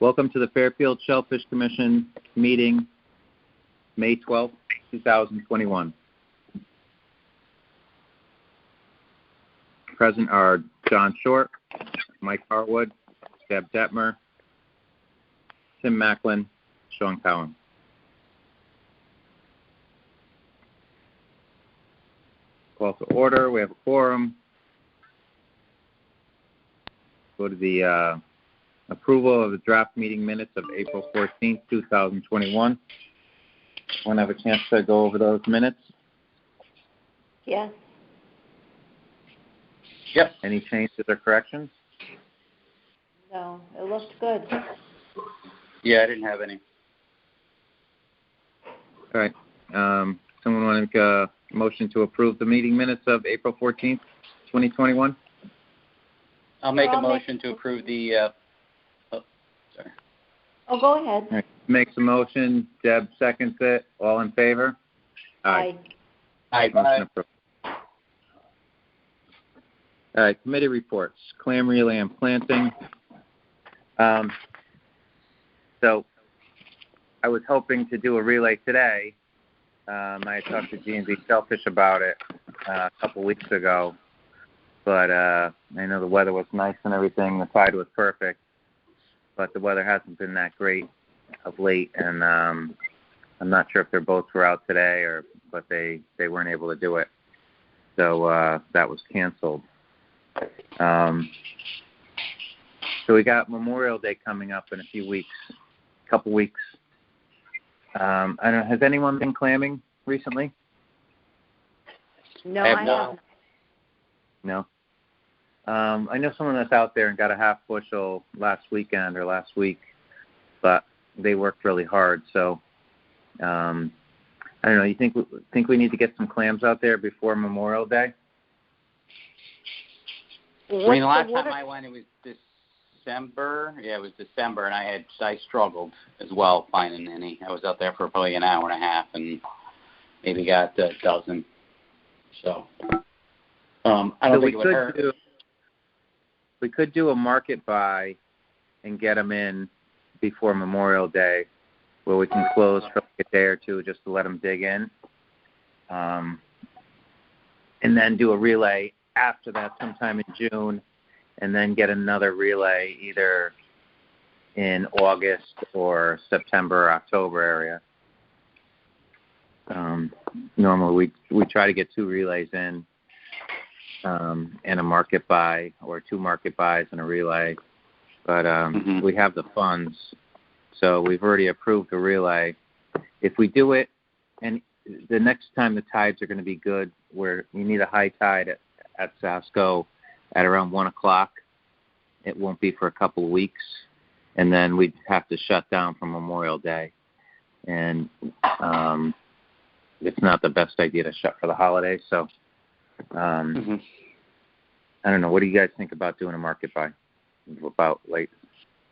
Welcome to the Fairfield Shellfish Commission meeting, May 12th, 2021. Present are John Short, Mike Harwood, Deb Detmer, Tim Macklin, Sean Cowan. Call to order. We have a quorum. Go to the approval of the draft meeting minutes of April 14th, 2021. Want to have a chance to go over those minutes? Yes. Yep. Any changes or corrections? No, it looked good. Yeah, I didn't have any. All right. Someone want to make a motion to approve the meeting minutes of April 14th, 2021? I'll make a motion to approve the. Sorry. Oh, go ahead. All right. Makes a motion. Deb seconds it. All in favor? Aye. Aye. Motion approved. All right. Committee reports. Clam relay and planting. So I was hoping to do a relay today. I had talked to G&B Shellfish about it a couple weeks ago, but I know the weather was nice and everything. The tide was perfect, but the weather hasn't been that great of late, and I'm not sure if their boats were out today, but they weren't able to do it, so that was canceled. So we got Memorial Day coming up in a couple weeks. I don't know, has anyone been clamming recently? No, I haven't. No. I know someone that's out there and got a half bushel last weekend or last week, but they worked really hard. So I don't know. You think we need to get some clams out there before Memorial Day? I mean, the last time I went, it was December. Yeah, it was December, and I struggled as well finding any. I was out there for probably an hour and a half, and maybe got a dozen. So I don't think it would hurt. We could do a market buy and get them in before Memorial Day, where we can close for like a day or two just to let them dig in, and then do a relay after that sometime in June, and then get another relay either in August or September or October area. Normally we try to get 2 relays in, and a market buy, or 2 market buys and a relay. But we have the funds, so we've already approved a relay. If we do it, and the next time the tides are going to be good, where you need a high tide at Sasko at around 1 o'clock, it won't be for a couple of weeks, and then we'd have to shut down for Memorial Day. And it's not the best idea to shut for the holidays, so I don't know. What do you guys think about doing a market buy? About like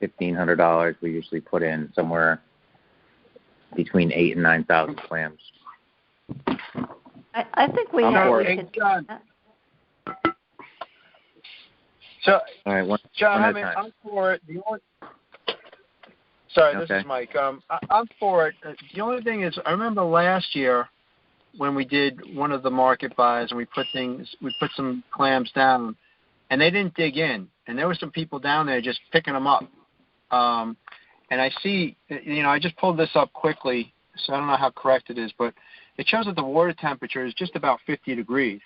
$1,500. We usually put in somewhere between 8,000 and 9,000 clams. I think we should do that. So, all right, John, I'm for it. Sorry, this is Mike. I'm for it. The only thing is, I remember last year when we did one of the market buys and we put some clams down, and they didn't dig in, and there were some people down there just picking them up. And I see, I just pulled this up quickly, so I don't know how correct it is, but it shows that the water temperature is just about 50 degrees.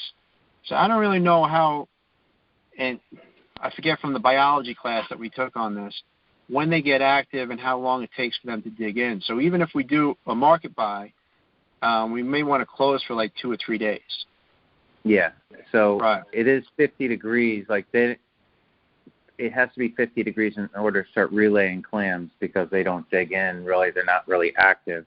So I don't really know how, and I forget from the biology class that we took on this, when they get active and how long it takes for them to dig in. So even if we do a market buy, we may want to close for like 2 or 3 days. Yeah. So It is 50 degrees. Like it has to be 50 degrees in order to start relaying clams, because they don't dig in. Really, they're not really active.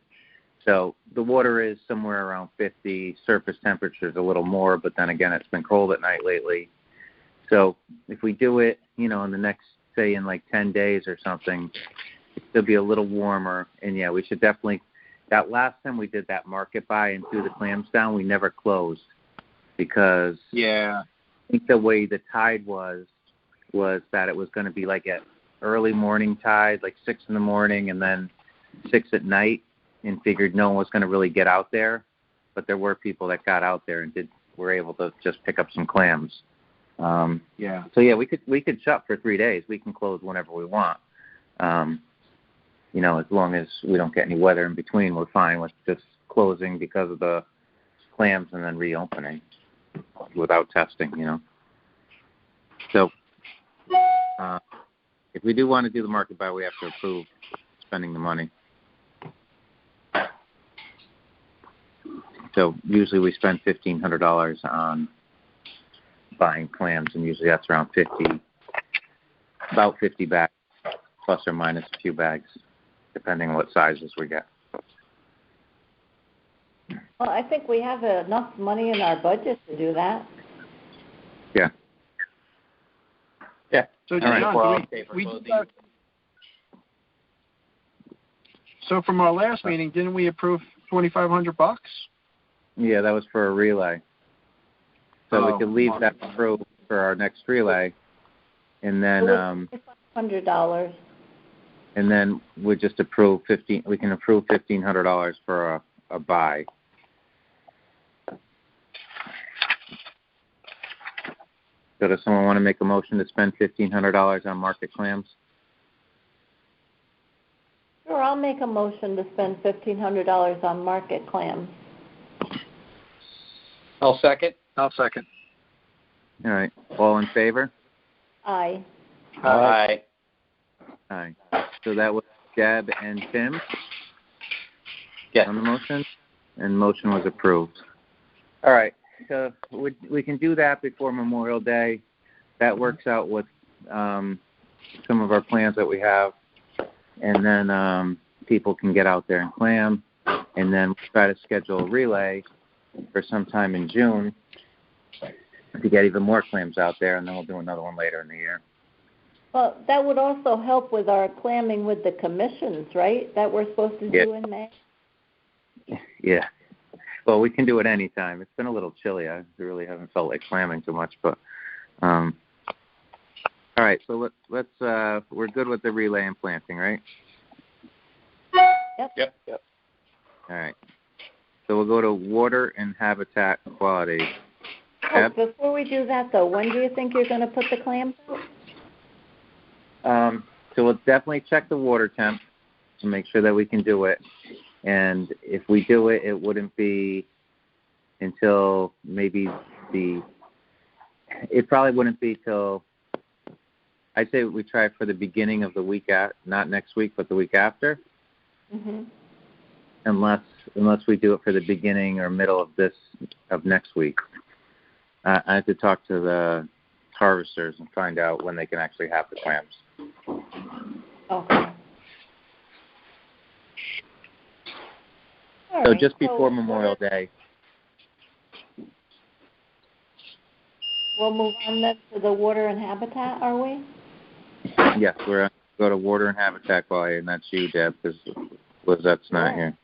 So the water is somewhere around 50. Surface temperature is a little more, but then again, it's been cold at night lately. So if we do it, in the next, say, in like 10 days or something, it'll be a little warmer. And yeah, we should definitely. That last time we did that market buy and threw the clams down, we never closed, because I think the way the tide was that it was going to be like at early morning tide, like 6 in the morning and then 6 at night, and figured no one was going to really get out there. But there were people that got out there and were able to just pick up some clams. Yeah. So yeah, we could shut for 3 days. We can close whenever we want. You know, as long as we don't get any weather in between, we're fine with just closing because of the clams and then reopening without testing, you know. So if we do want to do the market buy, we have to approve spending the money. So usually we spend $1,500 on buying clams, and usually that's around about 50 bags, plus or minus a few bags, depending on what sizes we get. Well, I think we have enough money in our budget to do that. Yeah. Yeah. So, John, John, we did that. So from our last meeting, didn't we approve $2,500? Yeah, that was for a relay. So we could leave that through for our next relay, and then $500. and then we just approve We can approve $1,500 for a buy. So does someone want to make a motion to spend $1,500 on market clams? Sure, I'll make a motion to spend $1,500 on market clams. I'll second. I'll second. All right. All in favor? Aye. Aye. Aye. So that was Deb and Tim Yes. on the motion, and motion was approved. All right. So we can do that before Memorial Day. That works out with some of our plans that we have, and then people can get out there and clam, and then we'll try to schedule a relay for sometime in June to get even more clams out there, and then we'll do another one later in the year. Well, that would also help with our clamming with the commissions, right? That we're supposed to do in May? Yeah. Well, we can do it anytime. It's been a little chilly. I really haven't felt like clamming too much, but all right. So let's we're good with the relay and planting, right? Yep. All right. So we'll go to water and habitat quality. Oh, before we do that, though, when do you think you're going to put the clams out? So we'll definitely check the water temp to make sure that we can do it. And if we do it, it wouldn't be until it probably wouldn't be till, I'd say we try for the beginning of the week, not next week, but the week after. Mm-hmm. Unless we do it for the beginning or middle of next week. I have to talk to the harvesters and find out when they can actually have the clams. Okay. All So right, just before Memorial Day. We'll move on then to the water and habitat, are we? Yes, we're going to go to water and habitat quality, and that's you, Deb, because Lizette's not here.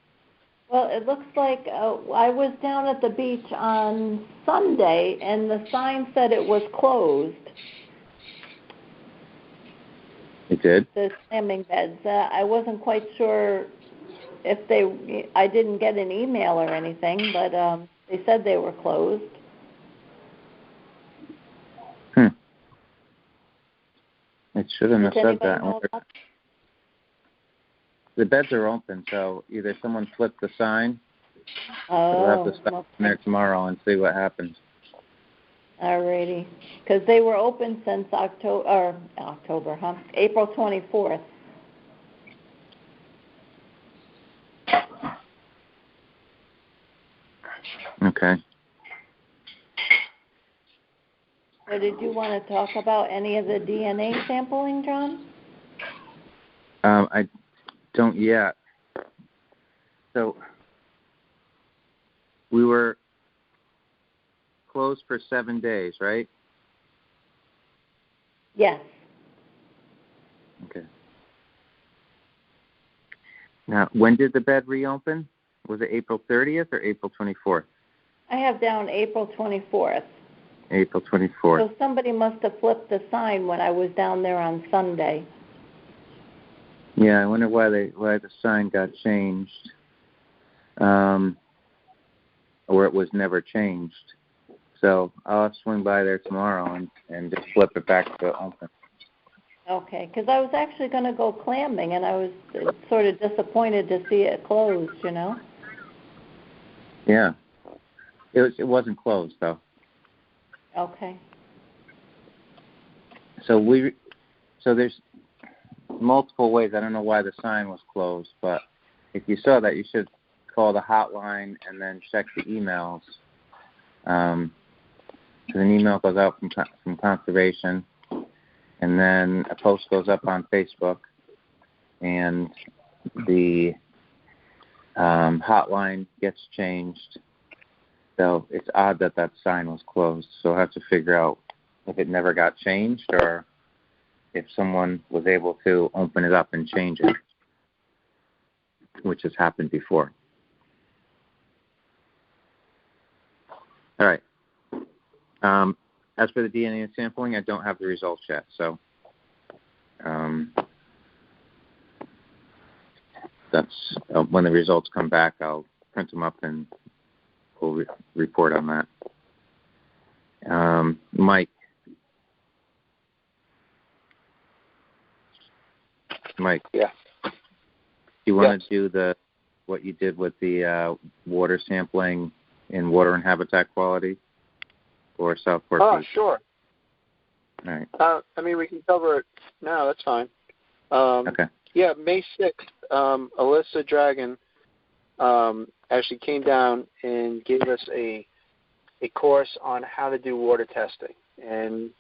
Well, it looks like I was down at the beach on Sunday, and the sign said it was closed. It did? The clamming beds. I wasn't quite sure if I didn't get an email or anything, but they said they were closed. It shouldn't have said that. Know about The beds are open, so either someone flipped the sign, or we'll have to stop in there tomorrow and see what happens. Alrighty, because they were open since April 24th. Okay. So did you want to talk about any of the DNA sampling, John? I don't yet. So we were closed for 7 days, right? Yes. Okay. Now, when did the bed reopen? Was it April 30th or April 24th? I have down April 24th. April 24th. So somebody must have flipped the sign when I was down there on Sunday. Yeah, I wonder why the sign got changed, or it was never changed. So I'll swing by there tomorrow and just flip it back to open. Okay, because I was actually going to go clamming, and I was sort of disappointed to see it closed, you know? Yeah. It wasn't closed, though. Okay. So there's multiple ways. I don't know why the sign was closed, but if you saw that, you should call the hotline and then check the emails. Because an email goes out from conservation, and then a post goes up on Facebook, and the hotline gets changed. So it's odd that sign was closed. So I'll have to figure out if it never got changed or if someone was able to open it up and change it, which has happened before. All right. As for the DNA sampling, I don't have the results yet. So that's when the results come back, I'll print them up and we'll report on that. Mike. Yeah. Do you want to do what you did with the water sampling in water and habitat quality or Southport Beach? Sure. All right. I mean, we can cover it now. That's fine. Okay. Yeah, May 6th, Alyssa Dragon actually came down and gave us a course on how to do water testing. And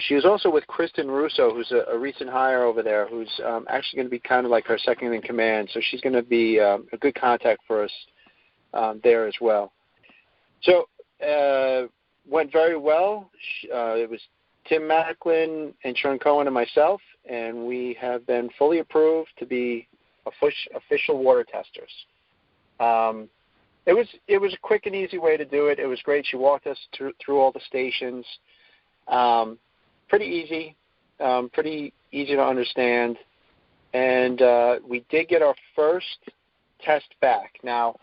she was also with Kristen Russo, who's a recent hire over there, who's actually going to be kind of like her second in command. So she's going to be a good contact for us there as well. So went very well. It was Tim Macklin and Sean Cohen and myself, and we have been fully approved to be official water testers. It was a quick and easy way to do it. It was great. She walked us through all the stations. Pretty easy to understand. And we did get our first test back. Now,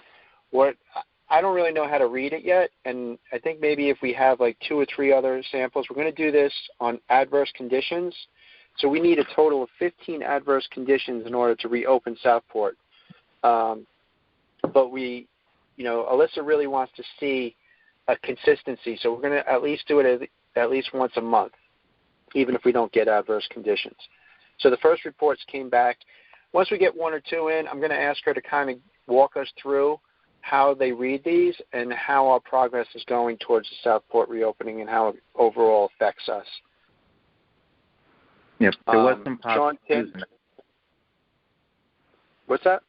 I don't really know how to read it yet, and I think maybe if we have like 2 or 3 other samples, we're going to do this on adverse conditions. So we need a total of 15 adverse conditions in order to reopen Southport. But Alyssa really wants to see a consistency, so we're going to at least do it at least once a month, even if we don't get adverse conditions. So the first reports came back. Once we get 1 or 2 in, I'm going to ask her to kind of walk us through how they read these and how our progress is going towards the Southport reopening and how it overall affects us. Yep, there was some positive news in that. What's that?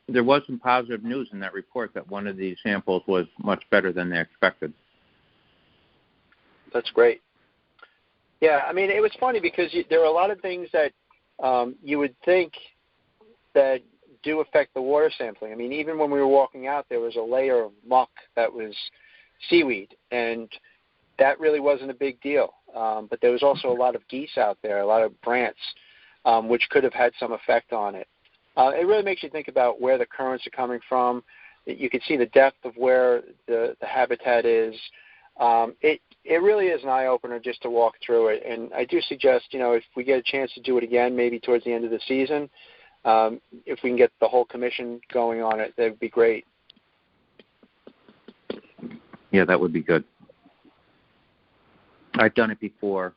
There was some positive news in that report that one of these samples was much better than they expected. That's great. Yeah, I mean, it was funny because there are a lot of things that you would think that do affect the water sampling. I mean, even when we were walking out, there was a layer of muck that was seaweed, and that really wasn't a big deal. But there was also a lot of geese out there, a lot of brants, which could have had some effect on it. It really makes you think about where the currents are coming from. You can see the depth of where the habitat is. It really is an eye-opener just to walk through it. And I do suggest, if we get a chance to do it again, maybe towards the end of the season, if we can get the whole commission going on it, that would be great. Yeah, that would be good. I've done it before,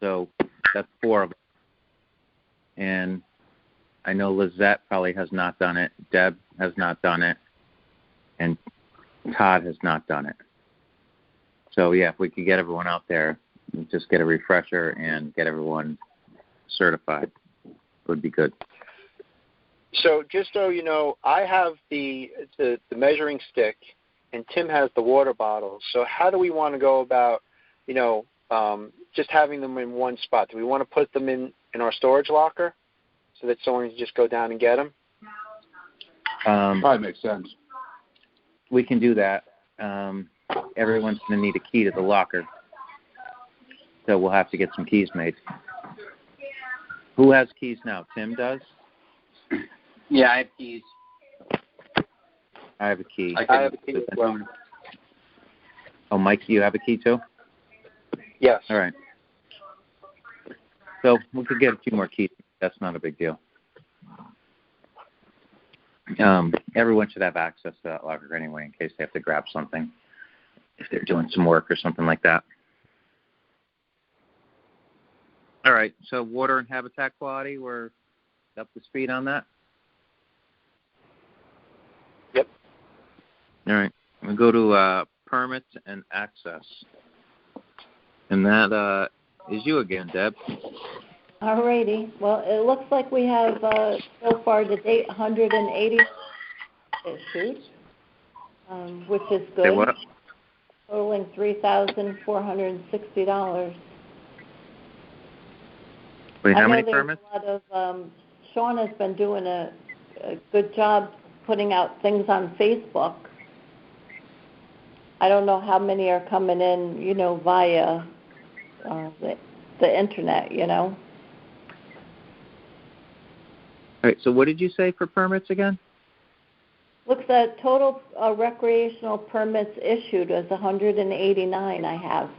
so that's 4 of them. And I know Lizette probably has not done it, Deb has not done it, and Todd has not done it. So, yeah, if we could get everyone out there, just get a refresher and get everyone certified, it would be good. So just so you know, I have the measuring stick, and Tim has the water bottles. So how do we want to go about, just having them in one spot? Do we want to put them in our storage locker so that someone can just go down and get them? Probably makes sense. We can do that. Everyone's going to need a key to the locker, so we'll have to get some keys made. Who has keys now? Tim does? Yeah, I have keys. I have a key. I have a key as well. Oh, Mike, you have a key too? Yes. All right. So we could get a few more keys. That's not a big deal. Everyone should have access to that locker anyway in case they have to grab something if they're doing some work or something like that. All right. So water and habitat quality, we're up to speed on that? Yep. All right. We'll go to permits and access. And that is you again, Deb. All righty. Well, it looks like we have so far to date 180 issued, which is good. Say what? Totaling $3,460. Wait, how many there's permits? A lot of, Sean has been doing a good job putting out things on Facebook. I don't know how many are coming in, via the internet, All right, so what did you say for permits again? Looks at total recreational permits issued as 189 I have.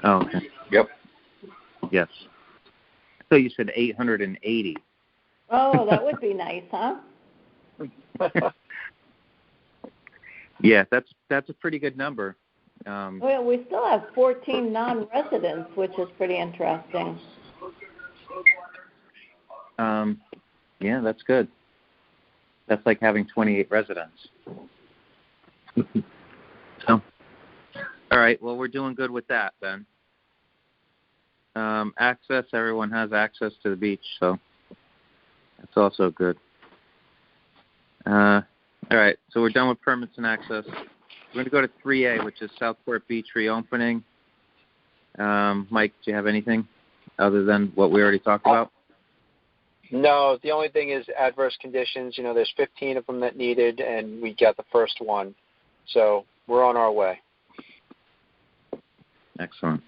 Oh, okay. Yep. Yes. I thought you said 880. Oh, that would be nice, huh? Yeah, that's a pretty good number. Well, we still have 14 non-residents, which is pretty interesting. Yeah, that's good. That's like having 28 residents. So, all right, well, we're doing good with that then. Access, everyone has access to the beach, so that's also good. All right, so we're done with permits and access. We're going to go to 3A, which is Southport Beach reopening. Mike, do you have anything other than what we already talked about? No, the only thing is adverse conditions. There's 15 of them that needed, and we got the first one. So we're on our way. Excellent.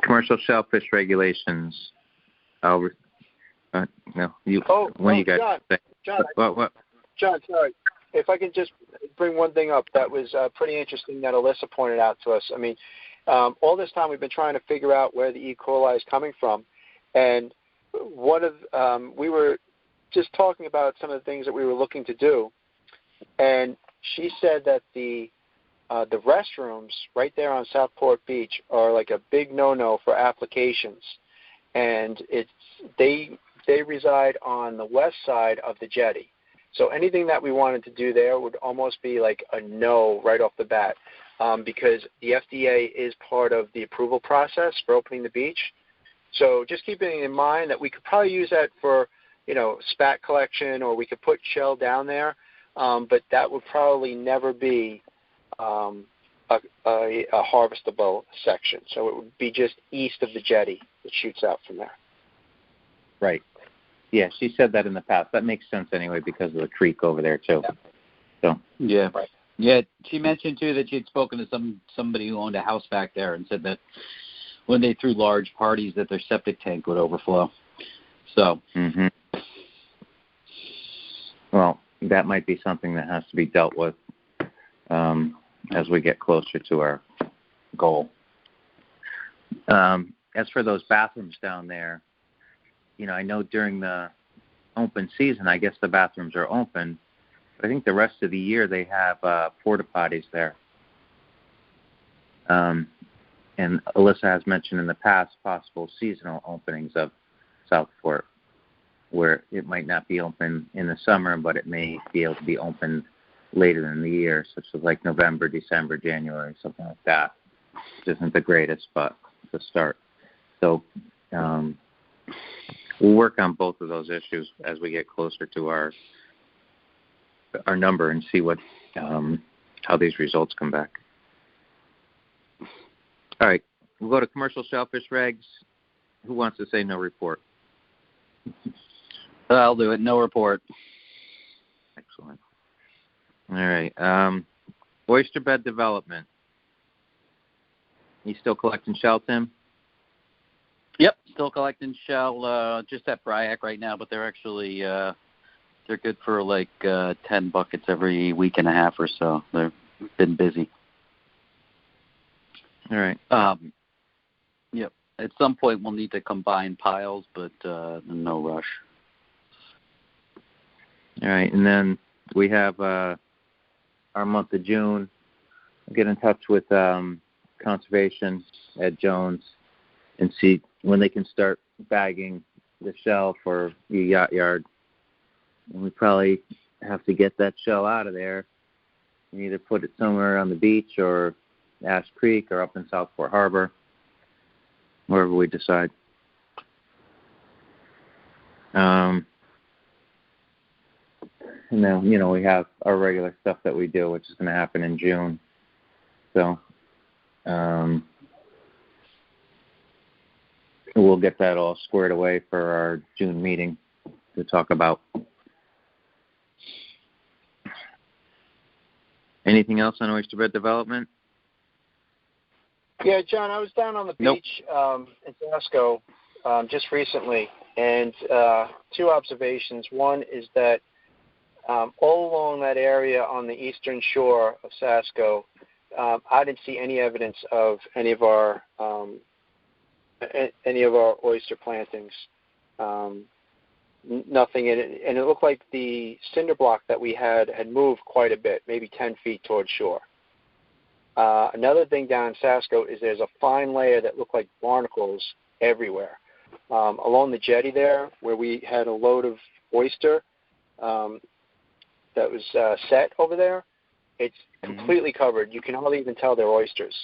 Commercial shellfish regulations. No, you. When you guys say? John, What? John, sorry. If I can just bring one thing up that was pretty interesting that Alyssa pointed out to us. I mean, all this time we've been trying to figure out where the E. coli is coming from, and we were just talking about some of the things that we were looking to do, and she said that the restrooms right there on Southport Beach are like a big no-no for applications, and they reside on the west side of the jetty. So anything that we wanted to do there would almost be like a no right off the bat, because the FDA is part of the approval process for opening the beach. So just keeping in mind that we could probably use that for, spat collection, or we could put shell down there, but that would probably never be a harvestable section. So it would be just east of the jetty that shoots out from there. Right. Yeah, she said that in the past. That makes sense anyway because of the creek over there too. Yeah. So. Yeah. Right. Yeah, she mentioned too that she had spoken to somebody who owned a house back there and said that when they threw large parties that their septic tank would overflow. So. Mm-hmm. Well, that might be something that has to be dealt with as we get closer to our goal. As for those bathrooms down there, I know during the open season, I guess the bathrooms are open, but I think the rest of the year they have porta potties there. And Alyssa has mentioned in the past possible seasonal openings of Southport, where it might not be open in the summer, but it may be able to be open later in the year, such as like November, December, January, something like that, which isn't the greatest, but to start. So we'll work on both of those issues as we get closer to our number and see what how these results come back. All right, we'll go to commercial shellfish regs. Who wants to say no report? I'll do it. No report. Excellent. All right. Oyster bed development. You still collecting shell, Tim? still collecting shell just at Bryac right now, but they're actually they're good for like 10 buckets every week and a half or so. They've been busy. All right. Yep. At some point, we'll need to combine piles, but no rush. All right, and then we have our month of June. I'll get in touch with Conservation, Ed Jones, and see when they can start bagging the shell for the yacht yard. And we probably have to get that shell out of there and either put it somewhere on the beach or Ash Creek or up in Southport Harbor, wherever we decide. And then, we have our regular stuff that we do, which is going to happen in June. So we'll get that all squared away for our June meeting to talk about. Anything else on oyster bed development? Yeah, John, I was down on the beach in Pasco just recently, and two observations. One is that all along that area on the eastern shore of Pasco, I didn't see any evidence of any of our oyster plantings. Nothing in it, and it looked like the cinder block that we had moved quite a bit, maybe 10 feet towards shore. Another thing down in Pasco is there's a fine layer that looked like barnacles everywhere. Along the jetty there, where we had a load of oyster that was set over there, it's completely covered. You can hardly even tell they're oysters.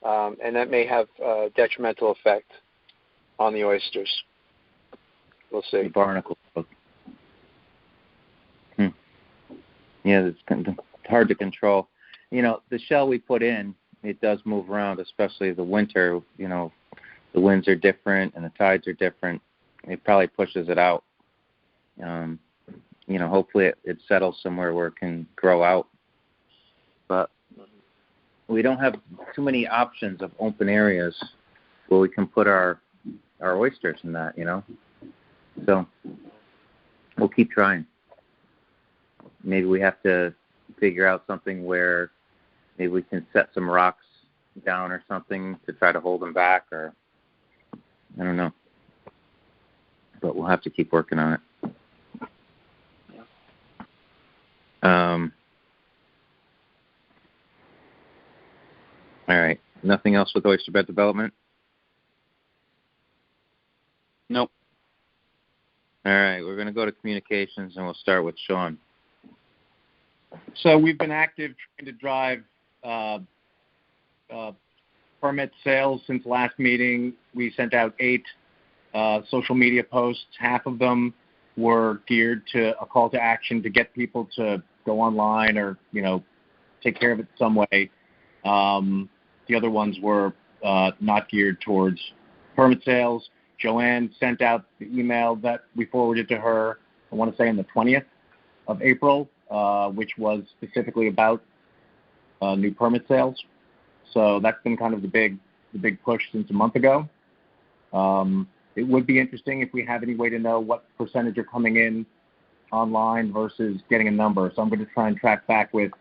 And that may have a detrimental effect on the oysters. We'll see. Barnacles. Yeah, it's hard to control. The shell we put in, it does move around, especially the winter. The winds are different and the tides are different. It probably pushes it out. Hopefully it settles somewhere where it can grow out. But we don't have too many options of open areas where we can put our oysters in that, So we'll keep trying. Maybe we have to figure out something where maybe we can set some rocks down or something to try to hold them back, or I don't know. But we'll have to keep working on it. All right. Nothing else with oyster bed development? Nope. All right. We're going to go to communications, and we'll start with Sean. So we've been active trying to drive permit sales since last meeting. We sent out 8 social media posts. Half of them were geared to a call to action to get people to go online or, take care of it some way. The other ones were not geared towards permit sales. Joanne sent out the email that we forwarded to her, I want to say on the 20th of April, which was specifically about new permit sales. So that's been kind of the big push since a month ago. It would be interesting if we have any way to know what percentage are coming in online versus getting a number. So I'm going to try and track back with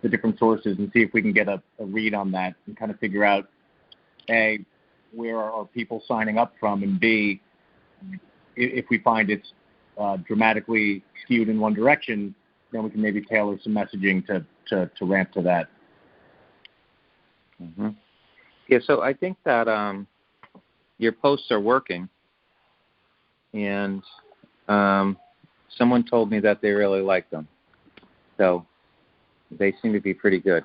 the different sources and see if we can get a read on that and kind of figure out, A, where are people signing up from, and B, if we find it's dramatically skewed in one direction, then we can maybe tailor some messaging to ramp to that. Mm-hmm. Yeah, so I think that your posts are working, and someone told me that they really like them. So they seem to be pretty good.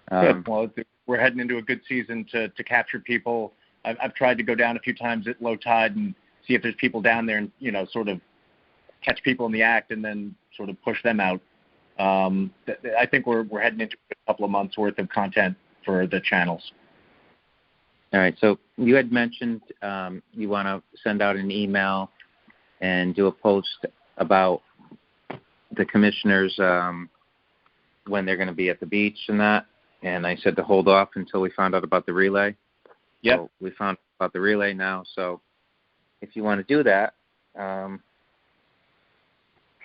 Good. Well, we're heading into a good season to capture people. I've tried to go down a few times at low tide and see if there's people down there and, sort of catch people in the act and then sort of push them out. I think we're heading into a couple of months worth of content for the channels. All right. So you had mentioned you want to send out an email and do a post about the commissioners when they're going to be at the beach and that. And I said to hold off until we found out about the relay. Yep. So we found out about the relay now. So if you want to do that,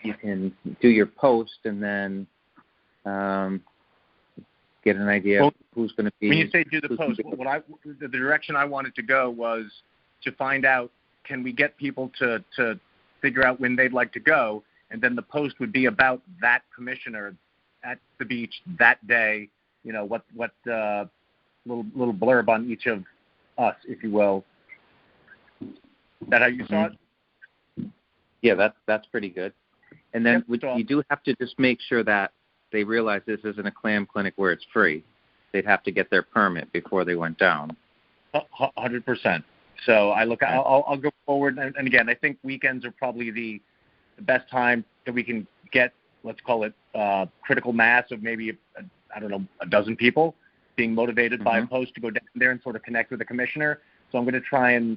you can do your post and then get an idea of who's going to be. When you say do the post, the direction I wanted to go was to find out, can we get people to figure out when they'd like to go, and then the post would be about that commissioner at the beach that day. You know, what little blurb on each of us, if you will. Is that how you saw it? Yeah, that's pretty good. And then you do have to just make sure that they realize this isn't a clam clinic where it's free. They'd have to get their permit before they went down. 100%. So I'll go forward. And again, I think weekends are probably the best time that we can get, let's call it, critical mass of maybe, a dozen people being motivated by a post to go down there and sort of connect with the commissioner. So I'm going to try and,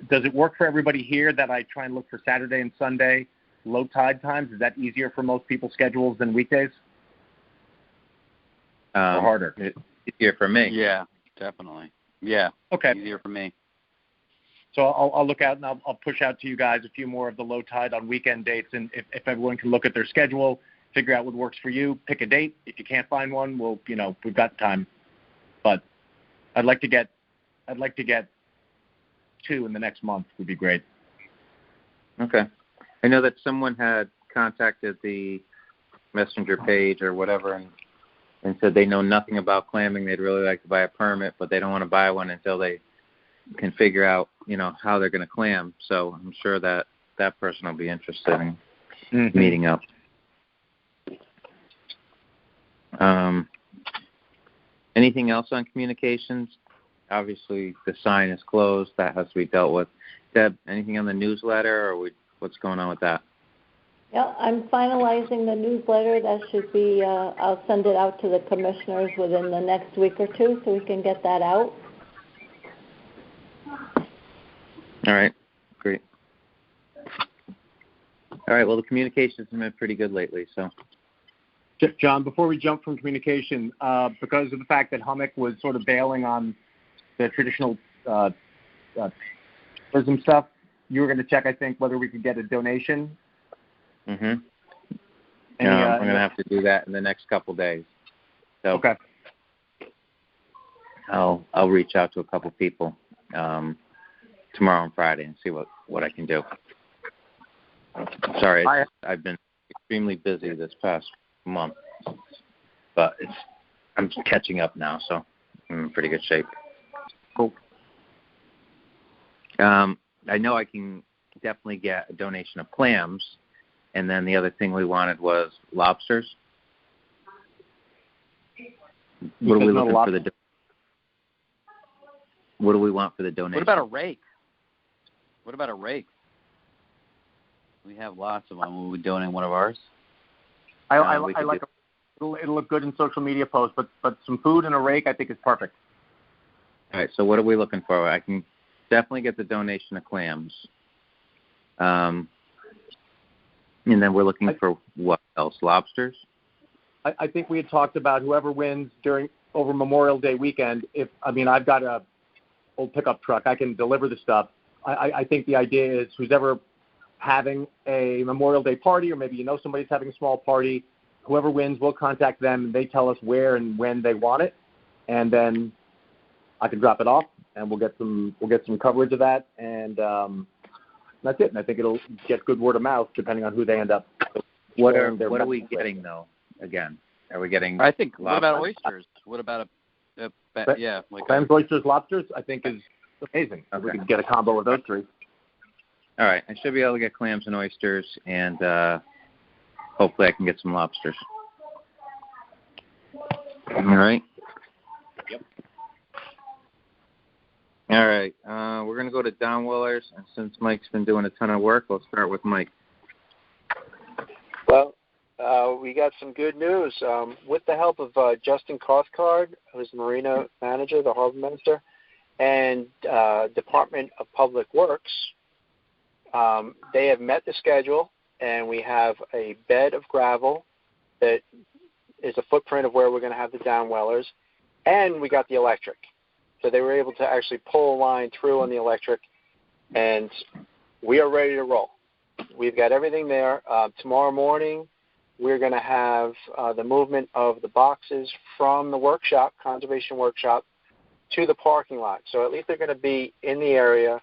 does it work for everybody here that I try and look for Saturday and Sunday low tide times? Is that easier for most people's schedules than weekdays? Or harder? It's easier for me. Yeah, definitely. Yeah. Okay. Easier for me. So I'll look out and I'll push out to you guys a few more of the low tide on weekend dates. And if everyone can look at their schedule, figure out what works for you, pick a date. If you can't find one, we've got time. But I'd like to get 2 in the next month would be great. Okay. I know that someone had contacted the messenger page or whatever and said they know nothing about clamming. They'd really like to buy a permit, but they don't want to buy one until they can figure out, how they're going to clam. So I'm sure that person will be interested in meeting up. Anything else on communications? Obviously, the sign is closed. That has to be dealt with. Deb, anything on the newsletter, or what's going on with that? Yeah, I'm finalizing the newsletter. That should be, I'll send it out to the commissioners within the next week or two so we can get that out. All right, great. All right, well, the communications have been pretty good lately, so. John, before we jump from communication, because of the fact that Hummock was sort of bailing on the traditional tourism stuff, you were going to check, I think, whether we could get a donation. I'm going to have to do that in the next couple days. So okay. I'll reach out to a couple people tomorrow and Friday and see what I can do. Sorry, I've been extremely busy this past month, but I'm catching up now, so I'm in pretty good shape. Cool. I know I can definitely get a donation of clams, and then the other thing we wanted was lobsters. What are we looking for the? What do we want for the donation? What about a rake? We have lots of them. Will we donate one of ours? I like it. It'll look good in social media posts, but some food and a rake I think is perfect. All right, so what are we looking for? I can definitely get the donation of clams. And then we're looking for what else? Lobsters? I think we had talked about whoever wins over Memorial Day weekend. I've got a old pickup truck. I can deliver the stuff. I think the idea is who's ever having a Memorial Day party, or maybe somebody's having a small party, whoever wins, we'll contact them and they tell us where and when they want it, and then I can drop it off and we'll get some coverage of that, and that's it. And I think it'll get good word of mouth depending on who they end up. What are we getting though? Again, are we getting? I think. Lobsters? What about oysters? What about clams, oysters, lobsters? I think is amazing. Okay. We could get a combo of those three. All right, I should be able to get clams and oysters, and hopefully I can get some lobsters. All right. Yep. All right, we're going to go to downwellers, and since Mike's been doing a ton of work, we'll start with Mike. Well, we got some good news. With the help of Justin Cathcart, who's the Marina Manager, the Harbor Minister, and Department of Public Works, they have met the schedule, and we have a bed of gravel that is a footprint of where we're going to have the downwellers, and we got the electric. So they were able to actually pull a line through on the electric and we are ready to roll. We've got everything there. Tomorrow morning, we're going to have the movement of the boxes from the workshop, conservation workshop, to the parking lot. So at least they're going to be in the area.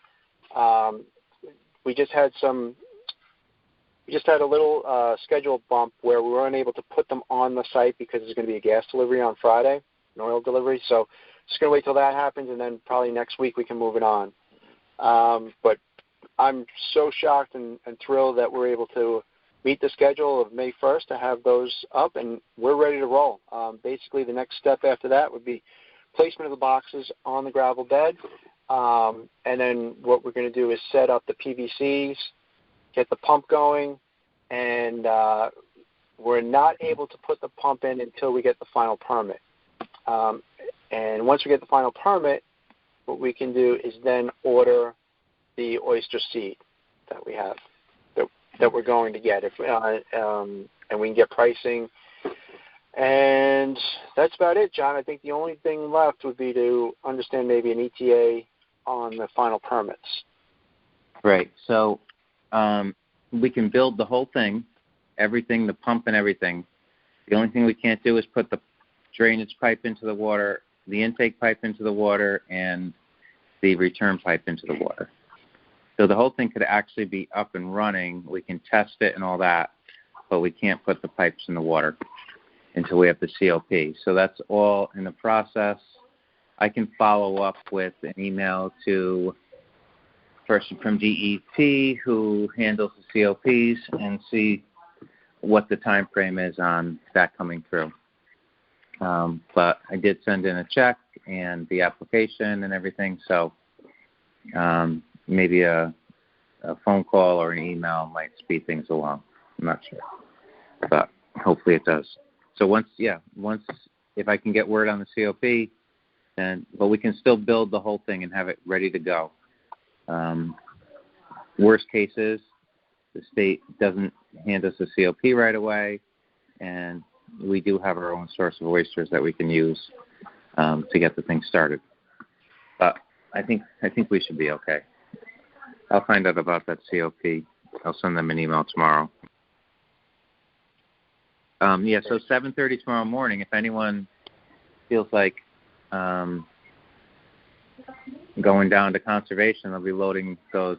We just had a little schedule bump where we were unable to put them on the site because there's going to be a gas delivery on Friday, an oil delivery. So just going to wait till that happens, and then probably next week we can move it on. But I'm so shocked and thrilled that we're able to meet the schedule of May 1st to have those up, and we're ready to roll. Basically, the next step after that would be placement of the boxes on the gravel bed, and then what we're going to do is set up the PVCs, get the pump going, and we're not able to put the pump in until we get the final permit. And once we get the final permit, what we can do is then order the oyster seed that we have, that we're going to get, and we can get pricing. And that's about it, John. I think the only thing left would be to understand maybe an ETA on the final permits. Right. So we can build the whole thing, everything, the pump and everything. The only thing we can't do is put the drainage pipe into the water, the intake pipe into the water, and the return pipe into the water. So the whole thing could actually be up and running. We can test it and all that, but we can't put the pipes in the water until we have the COP. So that's all in the process. I can follow up with an email to a person from DEP who handles the COPs and see what the time frame is on that coming through. But I did send in a check and the application and everything, so maybe a phone call or an email might speed things along. I'm not sure, but hopefully it does. So once if I can get word on the COP, then but we can still build the whole thing and have it ready to go. Worst case is the state doesn't hand us a COP right away, and we do have our own source of oysters that we can use to get the thing started. But I think we should be okay. I'll find out about that COP. I'll send them an email tomorrow. So 7:30 tomorrow morning. If anyone feels like going down to conservation, they'll be loading those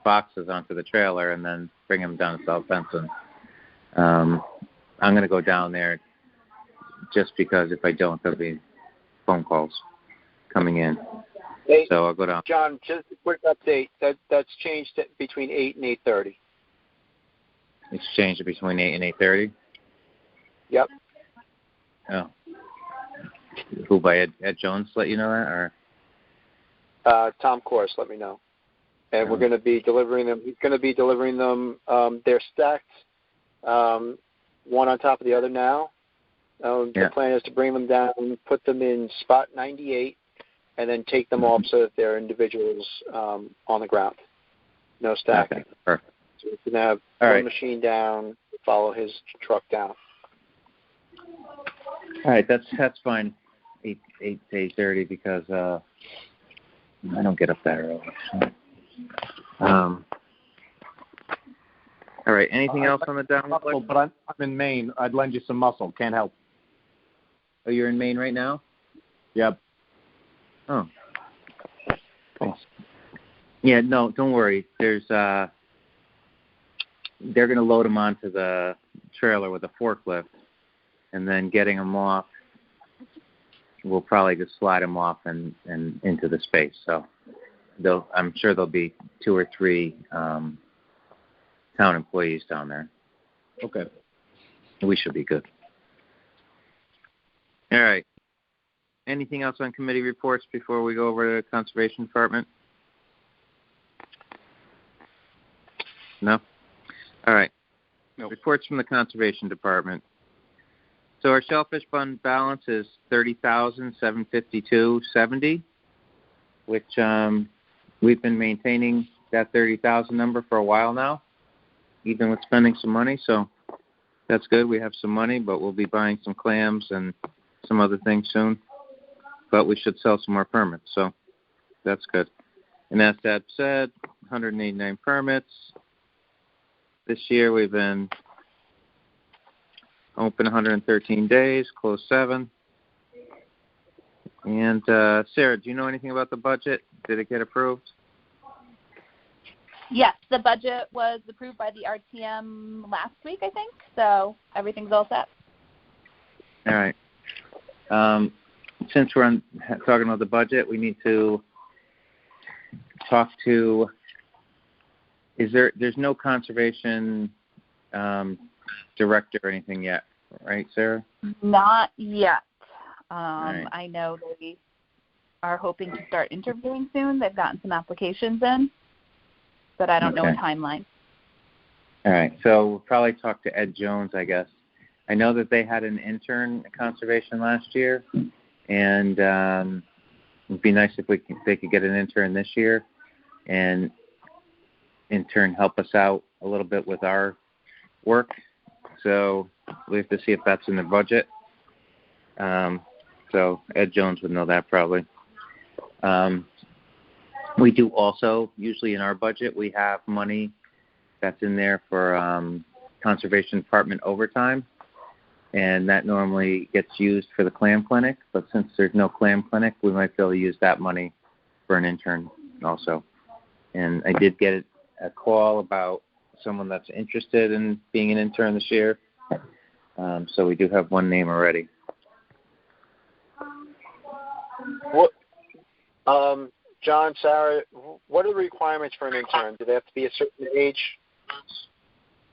boxes onto the trailer and then bring them down to South Benson. I'm going to go down there just because if I don't, there'll be phone calls coming in. Hey, so I'll go down. John, just a quick update. That's changed to between 8 and 8:30. It's changed between 8 and 8:30? Yep. Oh. Who, by Ed Jones let you know that, or? Tom Course let me know. And we're going to be delivering them. He's going to be delivering them. They're stacked one on top of the other now. The plan is to bring them down and put them in spot 98 and then take them off so that they're individuals on the ground. No stacking. Okay. Perfect. So we're going to have one machine down, follow his truck down. All right, that's fine. 8 to 8:30 because I don't get up that early. So. All right. Anything else on the download? But I'm in Maine. I'd lend you some muscle. Can't help. Oh, you're in Maine right now? Yep. Oh. Thanks. Yeah. No, don't worry. There's they're going to load them onto the trailer with a forklift, and then getting them off, we'll probably just slide them off and into the space. So I'm sure there'll be 2 or 3 town employees down there. Okay. We should be good. All right. Anything else on committee reports before we go over to the Conservation Department? No? All right. Nope. Reports from the Conservation Department. So our shellfish fund balance is $30,752.70, which we've been maintaining that 30,000 number for a while now, even with spending some money. So that's good. We have some money, but we'll be buying some clams and some other things soon. But we should sell some more permits, so that's good. And as Dad said, 189 permits. This year we've been open 113 days, closed 7. And Sarah, do you know anything about the budget? Did it get approved? Yes, the budget was approved by the RTM last week, I think, so everything's all set. All right. Since we're talking about the budget, we need to talk to, there's no conservation director or anything yet, right, Sarah? Not yet. Right. I know they are hoping to start interviewing soon. They've gotten some applications in, but I don't know a timeline. All right. So we'll probably talk to Ed Jones, I guess. I know that they had an intern at conservation last year, and it'd be nice if they could get an intern this year, and in turn help us out a little bit with our work. So we have to see if that's in the budget. So Ed Jones would know that probably. We do also, usually in our budget, we have money that's in there for Conservation Department overtime, and that normally gets used for the clam clinic. But since there's no clam clinic, we might be able to use that money for an intern also. And I did get a call about someone that's interested in being an intern this year. So we do have one name already. What, John, Sarah, what are the requirements for an intern? Do they have to be a certain age?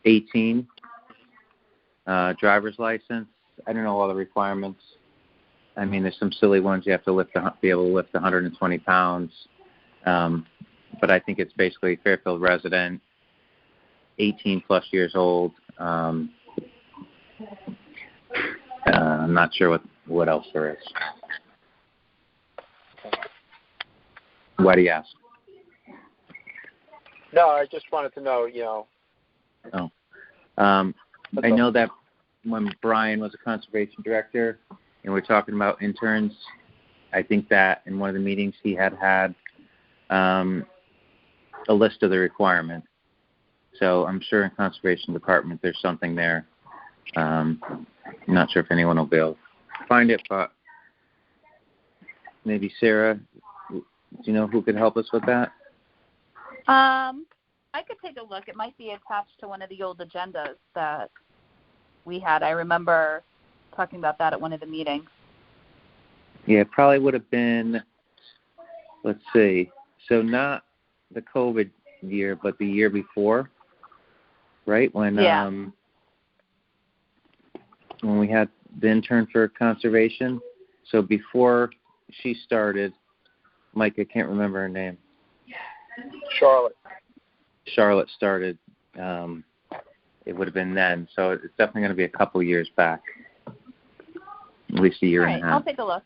18, driver's license. I don't know all the requirements. I mean, there's some silly ones. You have to be able to lift 120 pounds. But I think it's basically Fairfield resident, 18 plus years old. I'm not sure what else there is. Why do you ask? No, I just wanted to know, Oh. I know that when Brian was a conservation director and we're talking about interns, I think that in one of the meetings he had a list of the requirements. So I'm sure in conservation department there's something there. I'm not sure if anyone will be able to find it, but maybe Sarah, do you know who could help us with that? I could take a look. It might be attached to one of the old agendas that we had. I remember talking about that at one of the meetings. Yeah, it probably would have been, let's see, so not the COVID year, but the year before, right? When when we had the intern for conservation. So before she started, Mike, I can't remember her name. Charlotte started. It would have been then. So it's definitely going to be a couple years back, at least a year and a half. I'll take a look.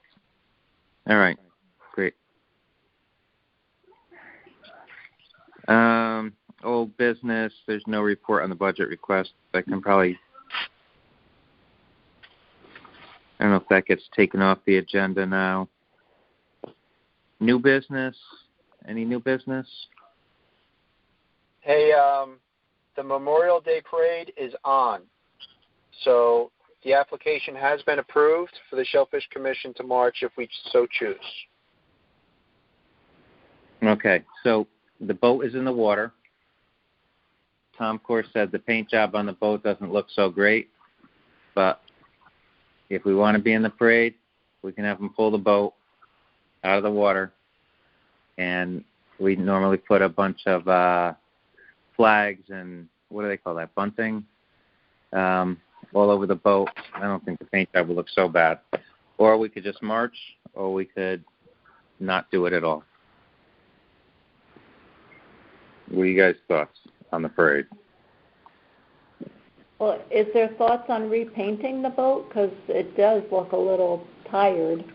All right, great. Old business, there's no report on the budget request. I can probably, I don't know if that gets taken off the agenda now. New business, any new business? Hey, the Memorial Day Parade is on. So the application has been approved for the Shellfish Commission to march if we so choose. Okay, so the boat is in the water. Tom, of course, said the paint job on the boat doesn't look so great, but if we want to be in the parade, we can have them pull the boat out of the water, and we normally put a bunch of flags and, what do they call that, bunting, all over the boat. I don't think the paint job would look so bad. Or we could just march, or we could not do it at all. What are you guys' thoughts on the parade? Well, is there thoughts on repainting the boat? Because it does look a little tired.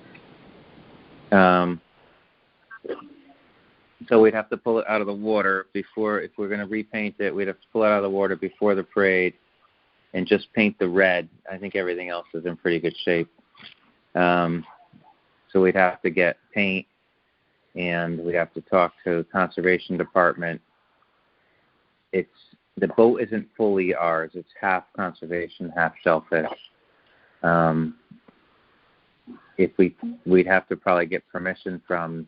So we'd have to pull it out of the water before, if we're going to repaint it, we'd have to pull it out of the water before the parade and just paint the red. I think everything else is in pretty good shape. So we'd have to get paint, and we'd have to talk to the Conservation Department the boat isn't fully ours. It's half conservation, half shellfish. If we'd have to probably get permission from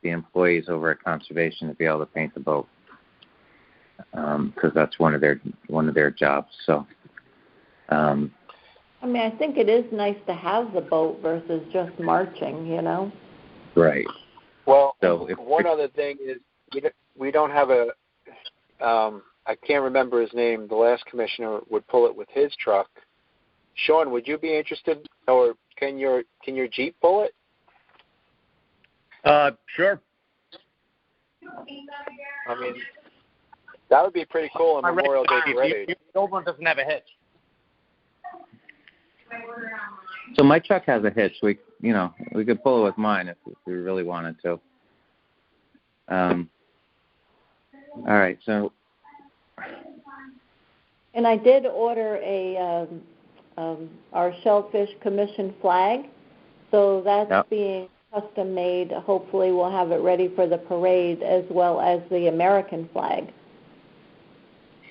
the employees over at conservation to be able to paint the boat, because that's one of their jobs. So, I mean, I think it is nice to have the boat versus just marching, you know. Right. Well, so one other thing is we don't have I can't remember his name. The last commissioner would pull it with his truck. Sean, would you be interested, or can your Jeep pull it? Sure. I mean, that would be pretty cool on Memorial Day parade. The old one doesn't have a hitch. So my truck has a hitch. We could pull it with mine if we really wanted to. All right. So. And I did order our Shellfish Commission flag, so that's being custom made. Hopefully we'll have it ready for the parade as well as the American flag.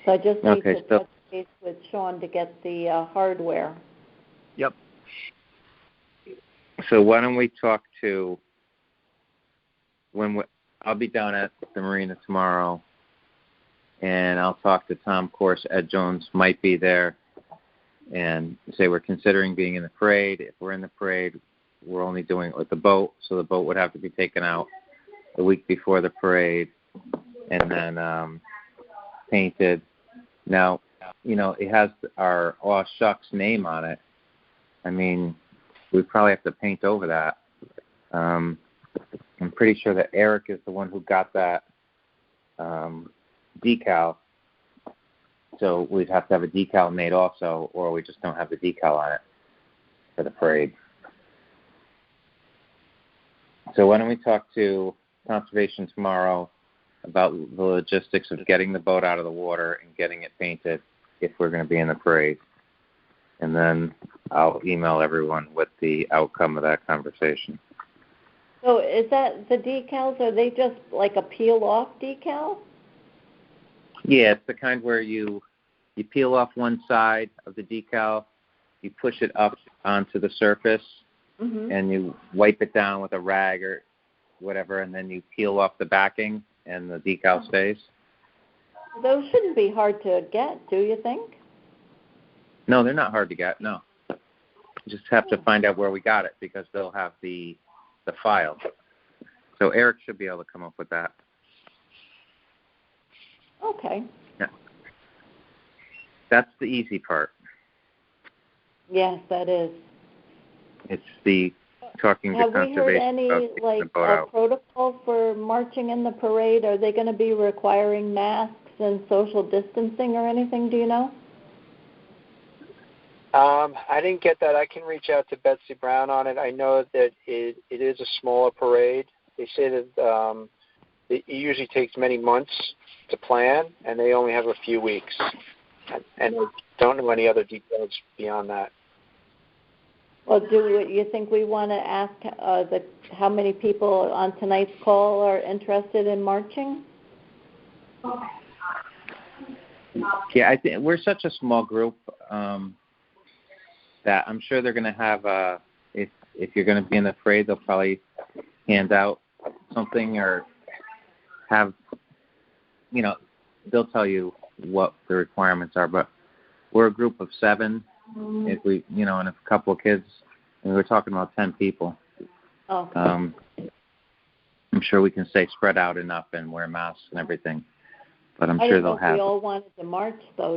So I just need to touch base with Sean to get the hardware. Yep. So why don't we talk to I'll be down at the marina tomorrow, and I'll talk to Tom Course. Ed Jones might be there, and say we're considering being in the parade. If we're in the parade, we're only doing it with the boat, so the boat would have to be taken out a week before the parade and then painted. Now, it has our Aw Shucks name on it. I mean, we probably have to paint over that. I'm pretty sure that Eric is the one who got that decal. So we'd have to have a decal made also, or we just don't have the decal on it for the parade. So why don't we talk to Conservation tomorrow about the logistics of getting the boat out of the water and getting it painted if we're going to be in the parade. And then I'll email everyone with the outcome of that conversation. So is that the decals? Are they just like a peel-off decal? Yeah, it's the kind where you peel off one side of the decal, you push it up onto the surface, and you wipe it down with a rag or whatever, and then you peel off the backing, and the decal stays. Those shouldn't be hard to get, do you think? No, they're not hard to get, no. You just have to find out where we got it, because they'll have the file. So Eric should be able to come up with that. Okay. Yeah. That's the easy part. Yes, that is. It's the talking to conservation. Have we heard any protocol for marching in the parade? Are they going to be requiring masks and social distancing or anything? Do you know? I didn't get that. I can reach out to Betsy Brown on it. I know that it is a smaller parade. They say that it usually takes many months to plan, and they only have a few weeks. And I don't know any other details beyond that. Well, do you think we want to ask how many people on tonight's call are interested in marching? Yeah, I think we're such a small group that I'm sure they're going to have, if you're going to be in the parade, they'll probably hand out something or have, they'll tell you what the requirements are. But we're a group of 7. If we, and a couple of kids, and we're talking about 10 people. Okay. I'm sure we can stay spread out enough and wear masks and everything. But I'm sure they'll have. We all wanted to march, though,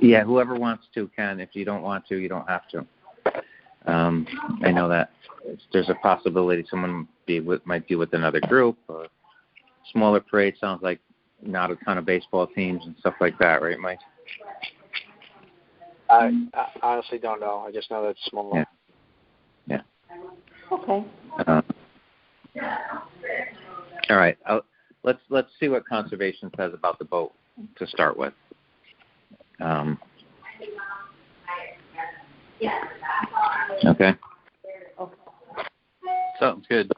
Yeah, whoever wants to can. If you don't want to, you don't have to. I know that there's a possibility someone might be with another group. Or smaller parade sounds like not a ton of baseball teams and stuff like that, right, Mike? I honestly don't know. I just know that it's small. Yeah. Okay. All right. Let's see what conservation says about the boat to start with. Okay. Sounds good.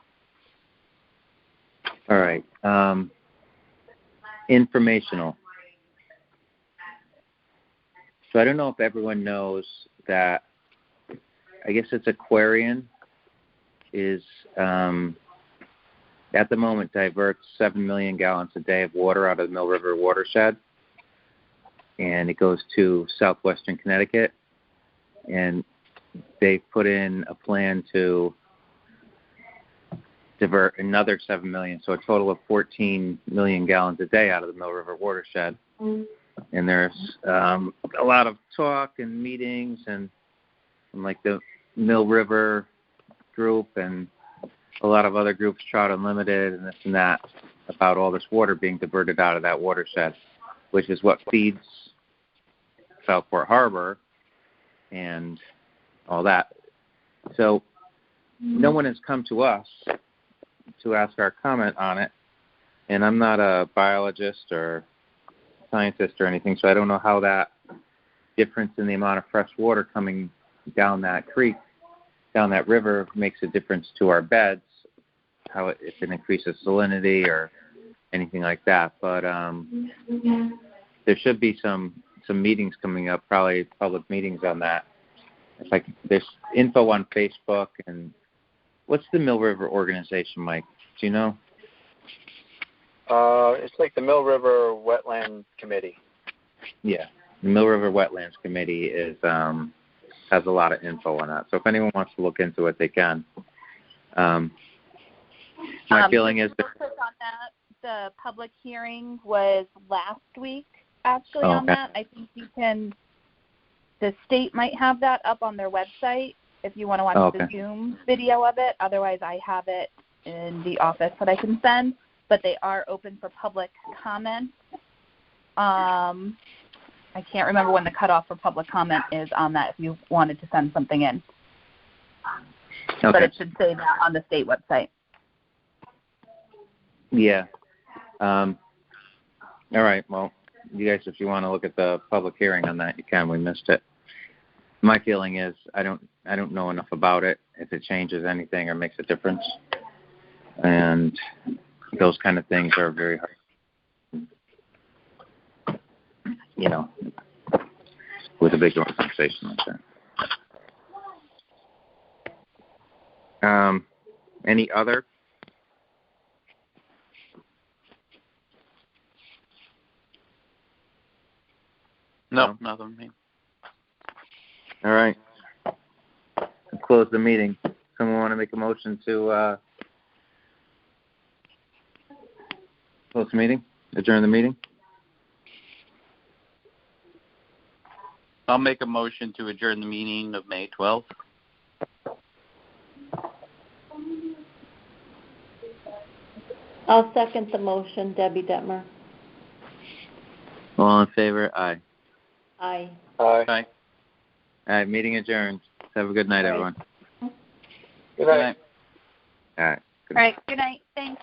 All right. Informational. So I don't know if everyone knows that, I guess it's Aquarian is, at the moment, diverts 7 million gallons a day of water out of the Mill River watershed. And it goes to southwestern Connecticut. And they've put in a plan to divert another 7 million, so a total of 14 million gallons a day out of the Mill River watershed. And there's a lot of talk and meetings and like the Mill River group and a lot of other groups, Trout Unlimited and this and that, about all this water being diverted out of that watershed, which is what feeds Southport Harbor and all that. So no one has come to us to ask our comment on it, and I'm not a biologist or scientist or anything, so I don't know how that difference in the amount of fresh water coming down that creek, down that river, makes a difference to our beds, how if it increases salinity or anything like that. But there should be some meetings coming up, probably public meetings on that. It's like there's info on Facebook. And what's the Mill River organization, Mike? Do you know? It's like the Mill River Wetland Committee. Yeah, the Mill River Wetlands Committee is has a lot of info on that. So if anyone wants to look into it, they can. My feeling is that on that, the public hearing was last week, actually, on that. I think you can. The state might have that up on their website if you want to watch the Zoom video of it. Otherwise, I have it in the office that I can send. But they are open for public comment. I can't remember when the cutoff for public comment is on that if you wanted to send something in. Okay. But it should say that on the state website. Yeah. All right. Well, you guys, if you want to look at the public hearing on that, you can. We missed it. My feeling is I don't know enough about it, if it changes anything or makes a difference. And those kind of things are very hard, with a big organization like that. Any other? No, nothing. All right. I'll close the meeting. Someone want to make a motion to close the meeting? Adjourn the meeting? I'll make a motion to adjourn the meeting of May 12th. I'll second the motion, Debbie Detmer. All in favor? Aye. Aye. Aye. Aye. All right, meeting adjourned. Have a good night, everyone. Good night. All right. All right. Good night. Thanks.